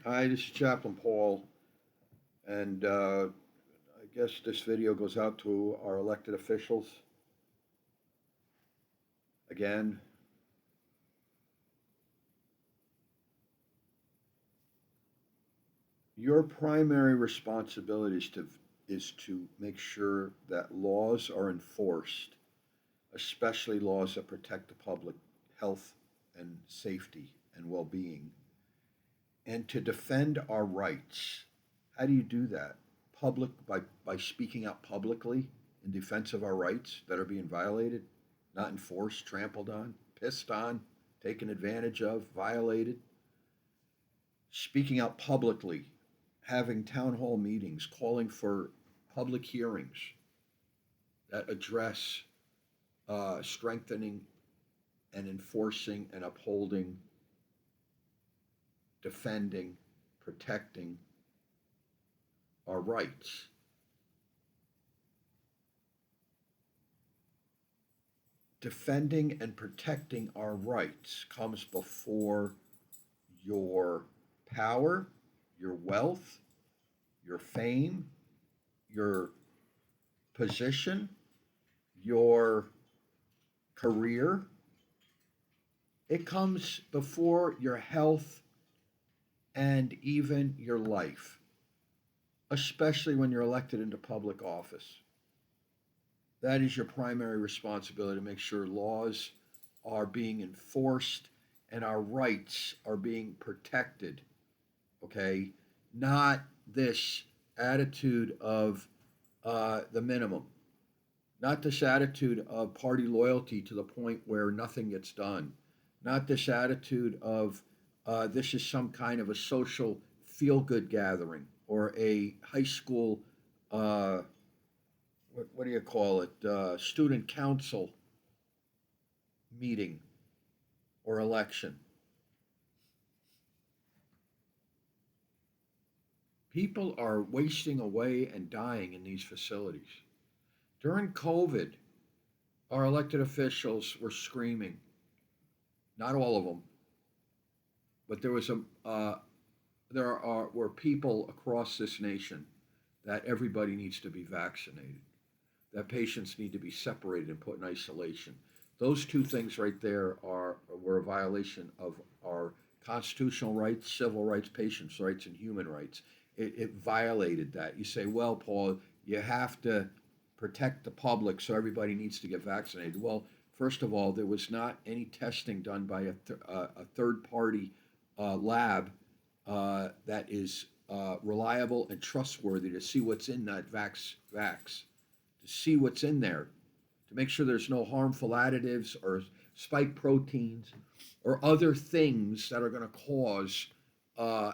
Hi, this is Chaplain Paul, and I guess this video goes out to our elected officials. Again, your primary responsibility is to make sure that laws are enforced, especially laws that protect the public health and safety and well-being, and to defend our rights. How do you do that? By speaking out publicly in defense of our rights that are being violated, not enforced, trampled on, pissed on, taken advantage of, violated. Speaking out publicly, having town hall meetings, calling for public hearings that address strengthening and enforcing and upholding, defending, protecting our rights. Defending and protecting our rights comes before your power, your wealth, your fame, your position, your career. It comes before your health and even your life, especially when you're elected into public office. That is your primary responsibility to make sure laws are being enforced and our rights are being protected. Okay? Not this attitude of the minimum, not this attitude of party loyalty to the point where nothing gets done, not this attitude of this is some kind of a social feel good gathering or a high school, what do you call it, student council meeting or election. People are wasting away and dying in these facilities. During COVID, our elected officials were screaming, not all of them, but there were people across this nation that everybody needs to be vaccinated, that patients need to be separated and put in isolation. Those two things right there were a violation of our constitutional rights, civil rights, patients' rights, and human rights. It violated that. You say, well, Paul, you have to protect the public, so everybody needs to get vaccinated. Well, first of all, there was not any testing done by a third party lab that is reliable and trustworthy to see what's in that to see what's in there, to make sure there's no harmful additives or spike proteins or other things that are going to cause uh,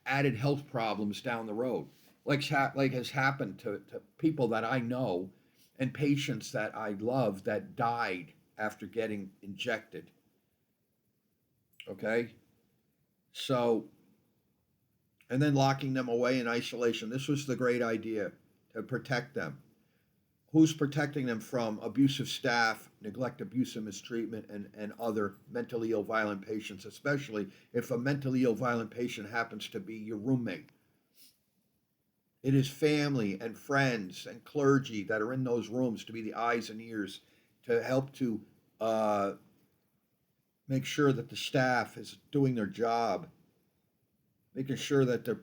added health problems down the road, like has happened to people that I know and patients that I love that died after getting injected. Okay, so and then locking them away in isolation. This was the great idea to protect them. Who's protecting them from abusive staff, neglect, abuse, and mistreatment, and other mentally ill, violent patients, especially if a mentally ill, violent patient happens to be your roommate? It is family and friends and clergy that are in those rooms to be the eyes and ears to help to uh, make sure that the staff is doing their job, making sure that the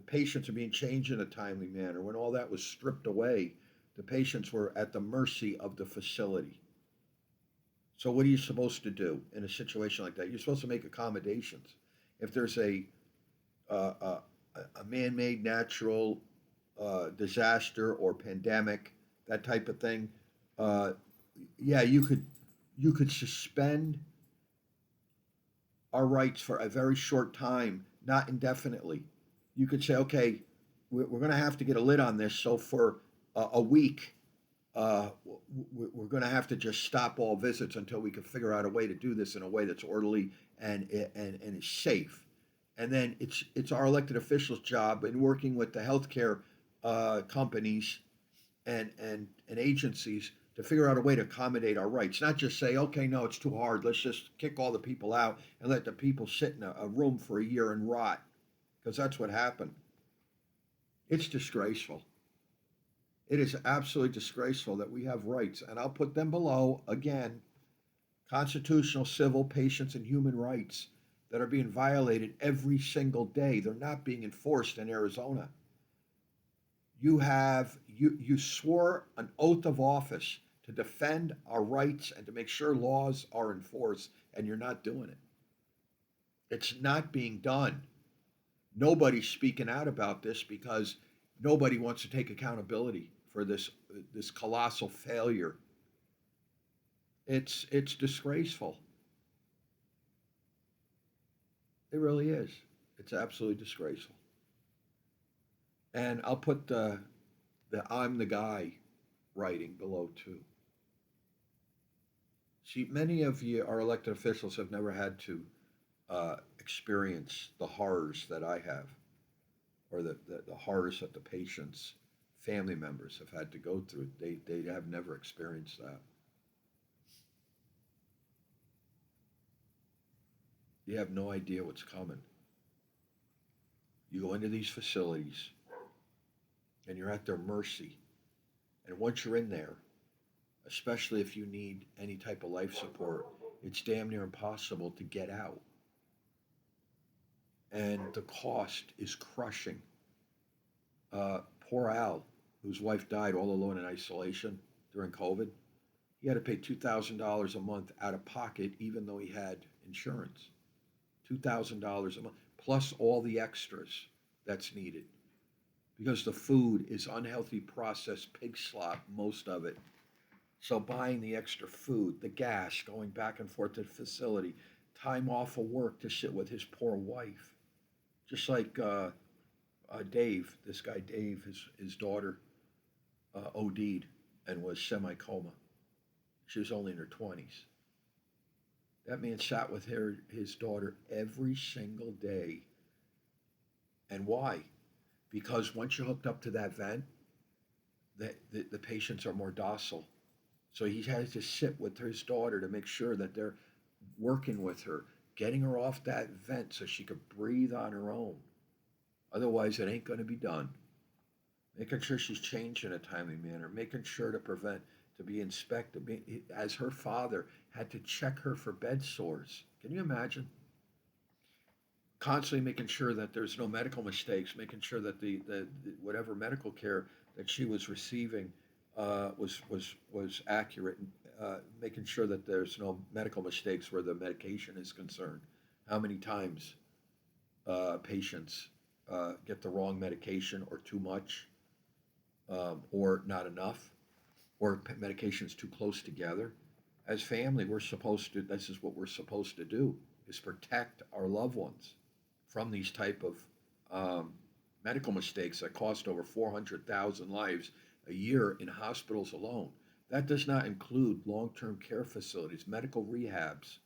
patients are being changed in a timely manner. When all that was stripped away, the patients were at the mercy of the facility. So, what are you supposed to do in a situation like that? You're supposed to make accommodations. If there's uh, a, a man-made natural disaster or pandemic, that type of thing, uh, yeah, you could suspend our rights for a very short time, not indefinitely. You could say, okay, we're going to have to get a lid on this. So for a week, we're going to have to just stop all visits until we can figure out a way to do this in a way that's orderly and is safe. And then it's our elected officials' job in working with the healthcare companies and agencies to figure out a way to accommodate our rights. Not just say, okay, no, it's too hard. Let's just kick all the people out and let the people sit in a room for a year and rot. because that's what happened. It's disgraceful. It is absolutely disgraceful that we have rights, and I'll put them below again, constitutional, civil, patients, and human rights that are being violated every single day. They're not being enforced in Arizona. You swore an oath of office to defend our rights and to make sure laws are enforced, and you're not doing it. It's not being done. Nobody's speaking out about this because nobody wants to take accountability for this colossal failure. It's disgraceful. It really is. It's absolutely disgraceful. And I'll put the I'm the guy writing below too. See, many of you, our elected officials, have never had to experience the horrors that I have, or the horrors that the patients' family members have had to go through. They have never experienced that. You have no idea what's coming. You go into these facilities and you're at their mercy. And once you're in there, especially if you need any type of life support, it's damn near impossible to get out. And the cost is crushing. Poor Al, whose wife died all alone in isolation during COVID, he had to pay $2,000 a month out of pocket, even though he had insurance. $2,000 a month, plus all the extras that's needed. Because the food is unhealthy processed pig slop, most of it. So buying the extra food, the gas, going back and forth to the facility, time off of work to sit with his poor wife. Just like Dave, this guy Dave, his daughter OD'd and was semi-coma. She was only in her 20s. That man sat with his daughter every single day. And why? Because once you're hooked up to that vent, the patients are more docile. So he has to sit with his daughter to make sure that they're working with her, getting her off that vent so she could breathe on her own. Otherwise, it ain't going to be done. Making sure she's changed in a timely manner, making sure to prevent, to be inspected, as her father had to check her for bed sores. Can you imagine? Constantly making sure that there's no medical mistakes, making sure that the whatever medical care that she was receiving was accurate, making sure that there's no medical mistakes where the medication is concerned. How many times patients get the wrong medication or too much, or not enough, or medications too close together? As family, we're supposed to. This is what we're supposed to do: is protect our loved ones from these type of medical mistakes that cost over 400,000 lives a year in hospitals alone. That does not include long-term care facilities, medical rehabs,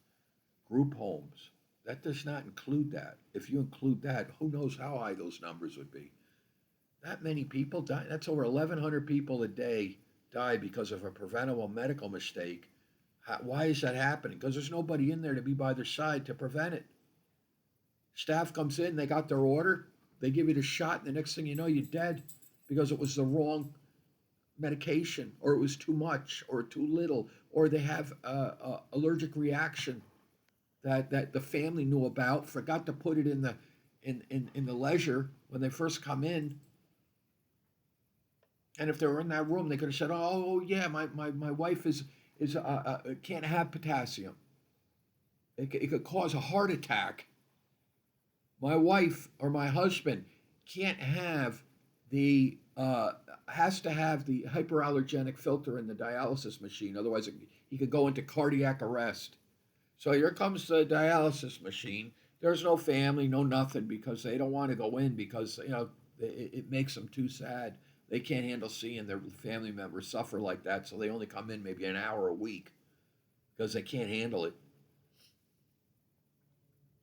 group homes. That does not include that. If you include that, who knows how high those numbers would be. That many people die. That's over 1,100 people a day die because of a preventable medical mistake. Why is that happening? Because there's nobody in there to be by their side to prevent it. Staff comes in, they got their order, they give you the shot, and the next thing you know, you're dead because it was the wrong medication, or it was too much, or too little, or they have a allergic reaction that the family knew about, forgot to put it in the leisure when they first come in. And if they were in that room, they could have said, "Oh yeah, my wife is can't have potassium. It could cause a heart attack. My wife or my husband can't have has to have the hyperallergenic filter in the dialysis machine. Otherwise, he could go into cardiac arrest." So here comes the dialysis machine. There's no family, no nothing, because they don't want to go in because it makes them too sad. They can't handle seeing their family members suffer like that, so they only come in maybe an hour a week because they can't handle it.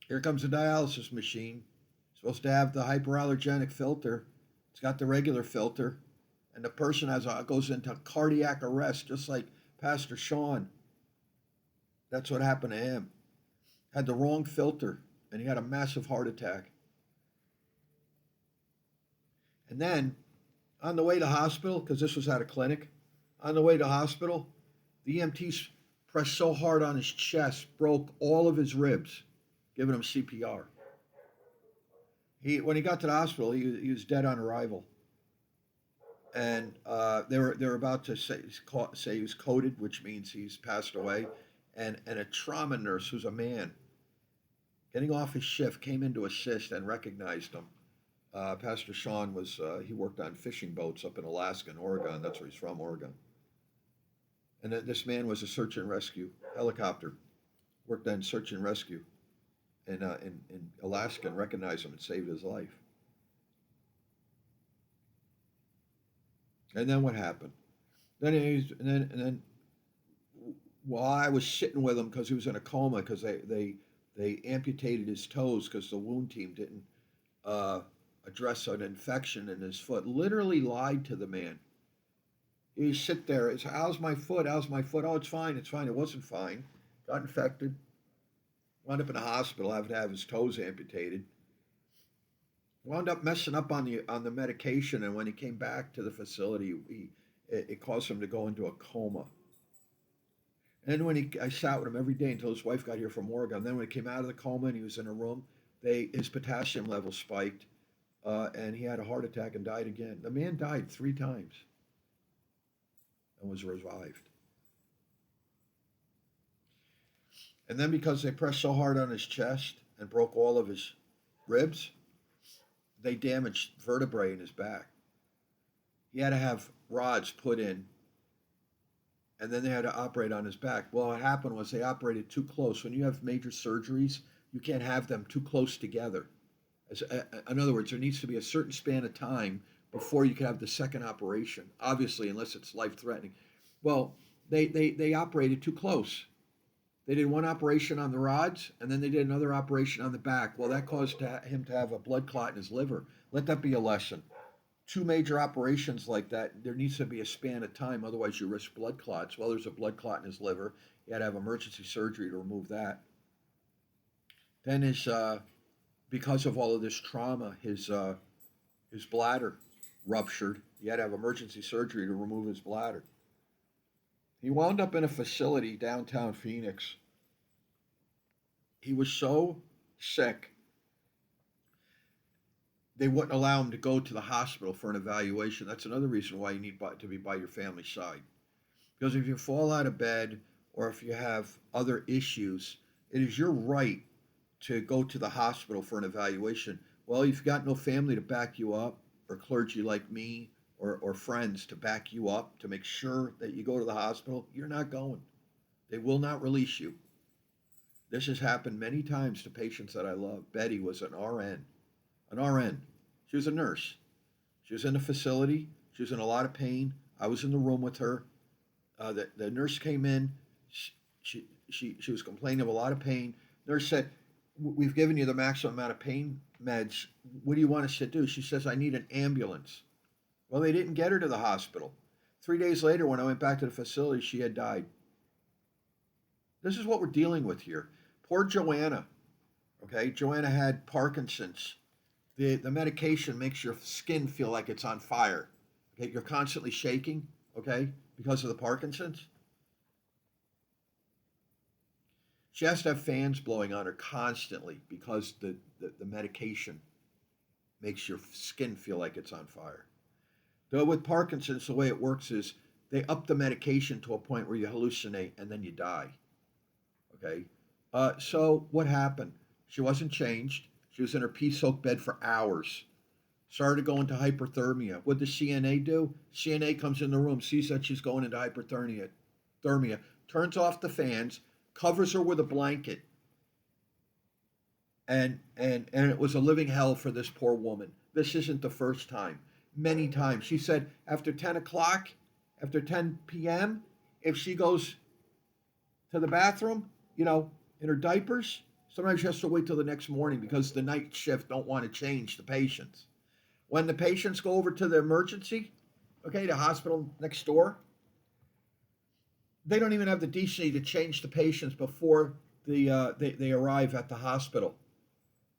Here comes the dialysis machine. It's supposed to have the hyperallergenic filter. It's got the regular filter, and the person goes into cardiac arrest, just like Pastor Sean. That's what happened to him. Had the wrong filter, and he had a massive heart attack. And then on the way to hospital, because this was at a clinic, on the way to hospital, the EMTs pressed so hard on his chest, broke all of his ribs, giving him CPR. When he got to the hospital, he was dead on arrival, and they were about to say he was coded, which means he's passed away, and a trauma nurse who's a man getting off his shift came in to assist and recognized him. Pastor Sean he worked on fishing boats up in Alaska and Oregon. That's where he's from, Oregon. And this man was a search and rescue helicopter, worked on search and rescue in Alaska, and recognized him and saved his life. And then what happened? And then while I was sitting with him because he was in a coma because they amputated his toes because the wound team didn't uh, address an infection in his foot. Literally lied to the man. You sit there. It's how's my foot? How's my foot? Oh, it's fine. It's fine. It wasn't fine. Got infected. Wound up in the hospital, having to have his toes amputated. Wound up messing up on the medication, and when he came back to the facility, it caused him to go into a coma. And then I sat with him every day until his wife got here from Oregon. Then when he came out of the coma and he was in a room, his potassium level spiked, and he had a heart attack and died again. The man died 3 times and was revived. And then because they pressed so hard on his chest and broke all of his ribs, they damaged vertebrae in his back. He had to have rods put in, and then they had to operate on his back. Well, what happened was they operated too close. When you have major surgeries, you can't have them too close together. In other words, there needs to be a certain span of time before you can have the second operation, obviously, unless it's life-threatening. Well, they operated too close. They did one operation on the rods, and then they did another operation on the back. Well, that caused him to have a blood clot in his liver. Let that be a lesson. 2 major operations like that, there needs to be a span of time, otherwise you risk blood clots. Well, there's a blood clot in his liver. He had to have emergency surgery to remove that. Then because of all of this trauma, his bladder ruptured. He had to have emergency surgery to remove his bladder. He wound up in a facility downtown Phoenix. He was so sick, they wouldn't allow him to go to the hospital for an evaluation. That's another reason why you need to be by your family's side. Because if you fall out of bed or if you have other issues, it is your right to go to the hospital for an evaluation. Well, if you've got no family to back you up, or clergy like me, or friends to back you up to make sure that you go to the hospital, you're not going. They will not release you. This has happened many times to patients that I love. Betty was an RN. An RN. She was a nurse. She was in a facility. She was in a lot of pain. I was in the room with her. The nurse came in. She was complaining of a lot of pain. Nurse said, "We've given you the maximum amount of pain meds. What do you want us to do?" She says, "I need an ambulance." Well, they didn't get her to the hospital. 3 days later, when I went back to the facility, she had died. This is what we're dealing with here. Poor Joanna. Okay, Joanna had Parkinson's. The medication makes your skin feel like it's on fire. Okay, you're constantly shaking, okay, because of the Parkinson's. She has to have fans blowing on her constantly because the medication makes your skin feel like it's on fire. Though with Parkinson's, the way it works is they up the medication to a point where you hallucinate and then you die. Okay? So what happened? She wasn't changed. She was in her pea-soaked bed for hours. Started to go into hyperthermia. What does CNA do? CNA comes in the room, sees that she's going into hyperthermia, turns off the fans, covers her with a blanket. And it was a living hell for this poor woman. This isn't the first time. Many times. She said after 10 o'clock, after 10 p.m., if she goes to the bathroom, in her diapers, sometimes she has to wait till the next morning because the night shift don't want to change the patients. When the patients go over to the emergency, okay, the hospital next door, they don't even have the decency to change the patients before they arrive at the hospital.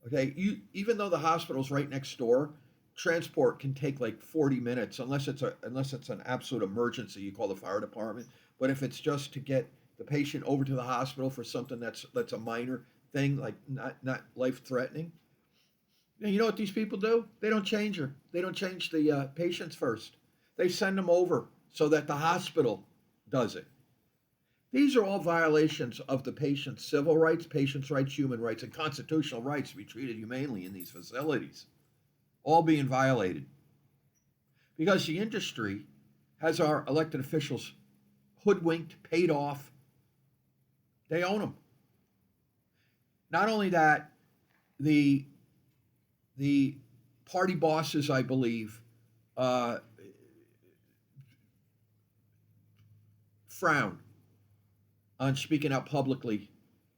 Okay, even though the hospital's right next door, transport can take like 40 minutes unless it's an absolute emergency. You call the fire department. But if it's just to get the patient over to the hospital for something that's a minor thing, like not life threatening, you know what these people do? They don't change her. They don't change the patients first. They send them over so that the hospital does it. These are all violations of the patient's civil rights, patient's rights, human rights, and constitutional rights to be treated humanely in these facilities, all being violated because the industry has our elected officials hoodwinked, paid off. They own them. Not only that, the the party bosses, I believe, uh, frown on speaking out publicly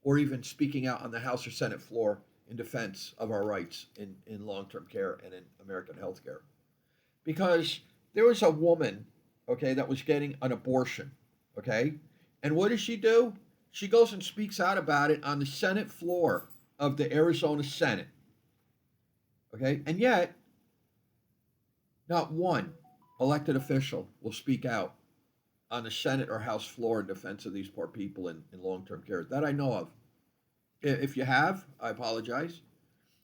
or even speaking out on the House or Senate floor in defense of our rights in long term care and in American health care. Because there was a woman, okay, that was getting an abortion, okay? And what does she do? She goes and speaks out about it on the Senate floor of the Arizona Senate, okay? And yet, not one elected official will speak out on the Senate or House floor in defense of these poor people in long term care that I know of. If you have, I apologize.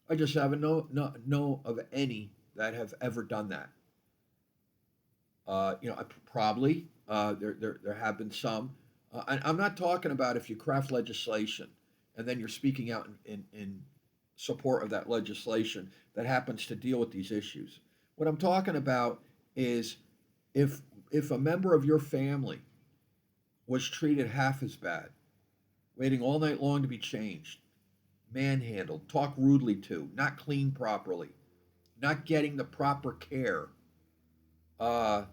I just haven't know of any that have ever done that. Probably there have been some. And I'm not talking about if you craft legislation and then you're speaking out in support of that legislation that happens to deal with these issues. What I'm talking about is if if a member of your family was treated half as bad, waiting all night long to be changed, manhandled, talked rudely to, not cleaned properly, not getting the proper care, uh,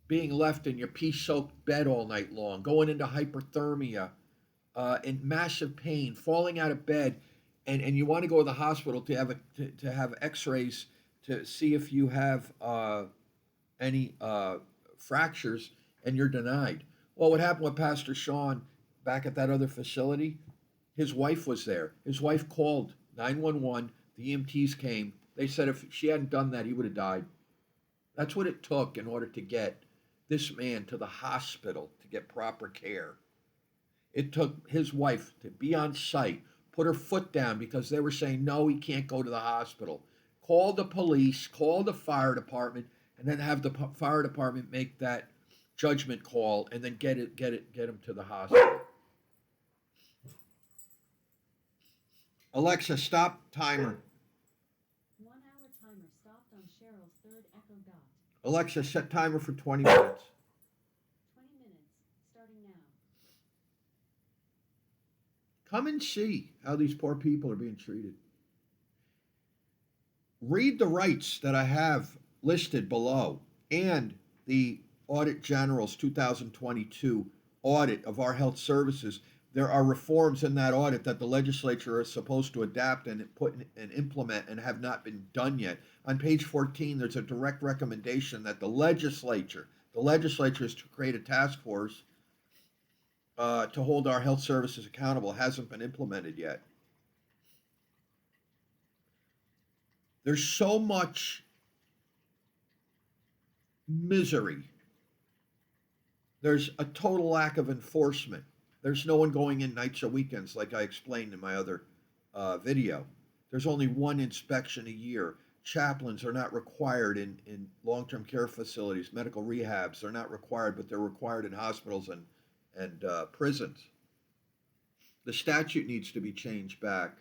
being left in your pea soaked bed all night long, going into hyperthermia, in massive pain, falling out of bed, and you want to go to the hospital to have x-rays to see if you have any fractures, and you're denied. Well, what happened with Pastor Sean back at that other facility? His wife was there. His wife called 911. The EMTs came. They said if she hadn't done that, he would have died. That's what it took in order to get this man to the hospital to get proper care. It took his wife to be on site, put her foot down because they were saying, no, he can't go to the hospital. Call the police, call the fire department, and then have the fire department make that judgment call and then get him to the hospital. Alexa, stop timer. 1 hour timer stopped on Cheryl's third echo dot. Alexa, set timer for 20 minutes. 20 minutes, starting now. Come and see how these poor people are being treated. Read the rights that I have listed below and the Audit General's 2022 audit of our health services. There are reforms in that audit that the legislature is supposed to adapt and put and implement and have not been done yet. On page 14, there's a direct recommendation that the legislature is to create a task force to hold our health services accountable. Hasn't been implemented yet. There's so much misery. There's a total lack of enforcement. There's no one going in nights or weekends, like I explained in my other video. There's only one inspection a year. Chaplains are not required in long term care facilities, medical rehabs. They're not required, but they're required in hospitals and prisons. The statute needs to be changed back.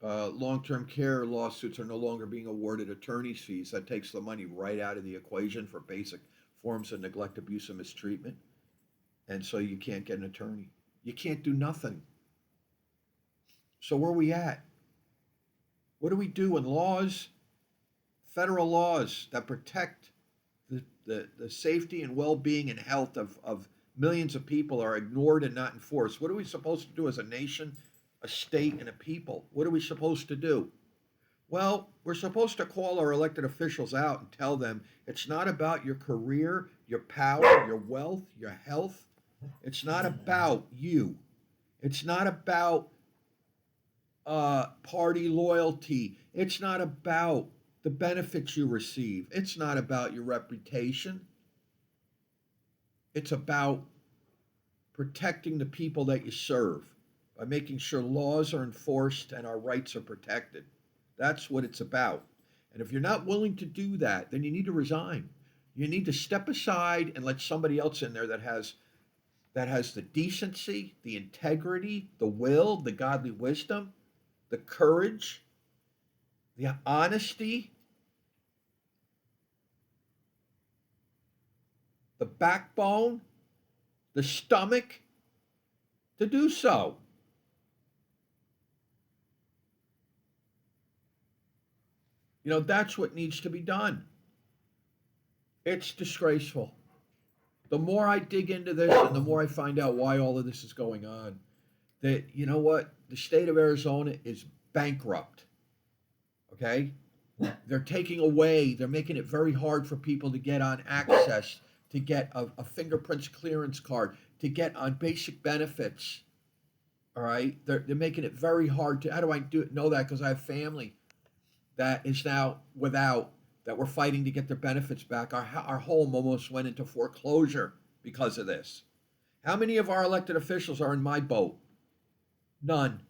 Long term care lawsuits are no longer being awarded attorney's fees. That takes the money right out of the equation for basic forms of neglect, abuse, and mistreatment. And so you can't get an attorney. You can't do nothing. So where are we at? What do we do when laws, federal laws that protect the safety and well-being and health of millions of people are ignored and not enforced? What are we supposed to do as a nation, a state, and a people? What are we supposed to do? Well, we're supposed to call our elected officials out and tell them it's not about your career, your power, your wealth, your health. It's not about you. It's not about party loyalty. It's not about the benefits you receive. It's not about your reputation. It's about protecting the people that you serve by making sure laws are enforced and our rights are protected. That's what it's about. And if you're not willing to do that, then you need to resign. You need to step aside and let somebody else in there that has the decency, the integrity, the will, the godly wisdom, the courage, the honesty, the backbone, the stomach to do so. That's what needs to be done. It's disgraceful. The more I dig into this and the more I find out why all of this is going on, that, you know what? The state of Arizona is bankrupt. Okay? They're making it very hard for people to get on access, to get a fingerprints clearance card, to get on basic benefits. All right? They're making it very hard to, how do I know that? Because I have family that is now without, that we're fighting to get their benefits back. Our home almost went into foreclosure because of this. How many of our elected officials are in my boat? None.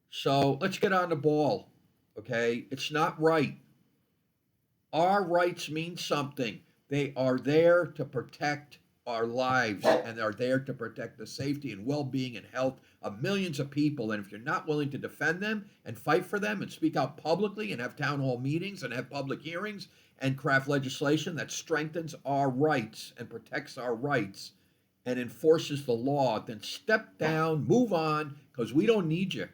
So let's get on the ball, okay? It's not right. Our rights mean something. They are there to protect our lives, and they're there to protect the safety and well-being and health of millions of people. And if you're not willing to defend them and fight for them and speak out publicly and have town hall meetings and have public hearings and craft legislation that strengthens our rights and protects our rights and enforces the law, then step down, move on, because we don't need you.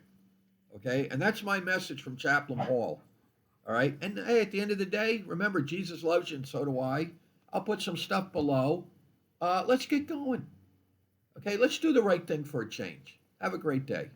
Okay? And that's my message from Chaplain Hall. All right? And hey, at the end of the day, remember, Jesus loves you, and so do I. I'll put some stuff below. Let's get going. Okay? Let's do the right thing for a change. Have a great day.